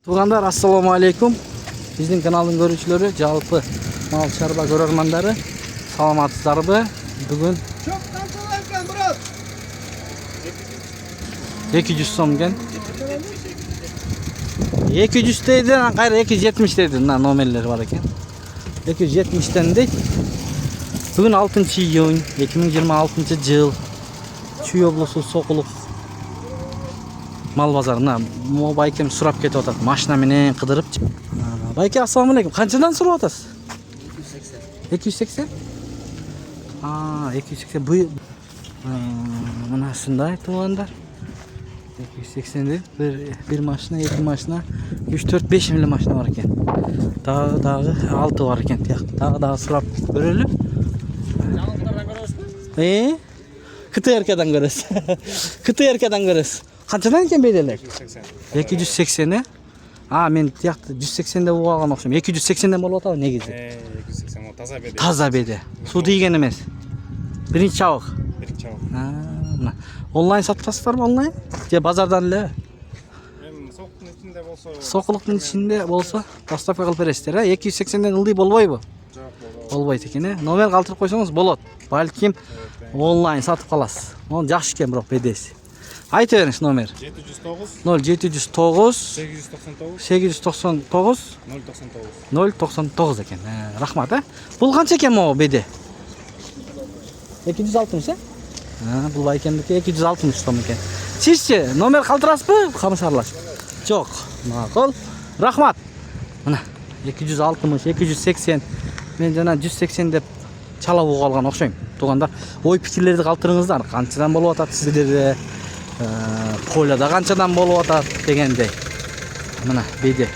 Туғандар, ассаламу алейкум. Біздің каналдың көрушілері, жалпы мал шаруа көрермандары, саламатсыздарбы? Бүгін 200 сом екен. 200 дейді, қайра 270 дейді. Мына номерлері бар екен. 270-тен дейді. Бүгін 6 июнь 2026 жыл. Чүй облысы Соқұлық мал базарына байкем сұрап кетіп отыр. Машина менен қыдырып. Байке, ассаламу алейкум. Қаншадан сұрап отасыз? 280. 280? 280. Бұл мына шындай туғандар. 280 дейді. Bir машина, 2 машина, 3 4 5 миллион машина бар екен. Дағы 6 бар екен. Дағы сұрап көрелі. Жаңалықтардан көресіз? КТРК-дан көресіз. КТРК-дан көресіз. Қаншадан екен бейделек? 280. Мен тияқты 180-де болған оқшым. 280-ден болып отау негізі. 280 таза беде. Таза беде. Су дейген емес. Бірінші чауық. Бірінші чауық. Онлайн сатасыздар ма онлайн? Же базардан ле? Мен соқлықтың ішінде болса... Соқлықтың ішінде болса, доставка қылып бересіздер. 280-ден ылдый болбай бұл? Жоқ, болбайды екен. Номер қалтырып қойсаңыз болады. Бәлкім онлайн сатып қаласыз. Оны жақсы екен бірақ бедесі. Айта беріңіз номер. 0709 899 099 екен. Рахмат, Бұл қанша екен мұғы беде? 260, Бұл байкендікі 260 сом екен. Сізше, номер қалтырасыз ба? Қамыс аралаш. Жоқ. Мақұл. Рахмат. Мына 260, 280. Мен жана 180 деп чала болған оқшайым. Туғандар, ой пікірлерді қалтырыңыздар. Қаншадан болып атады сіздерде? Қойлада қаншадан болып атады дегендей. Мына беде.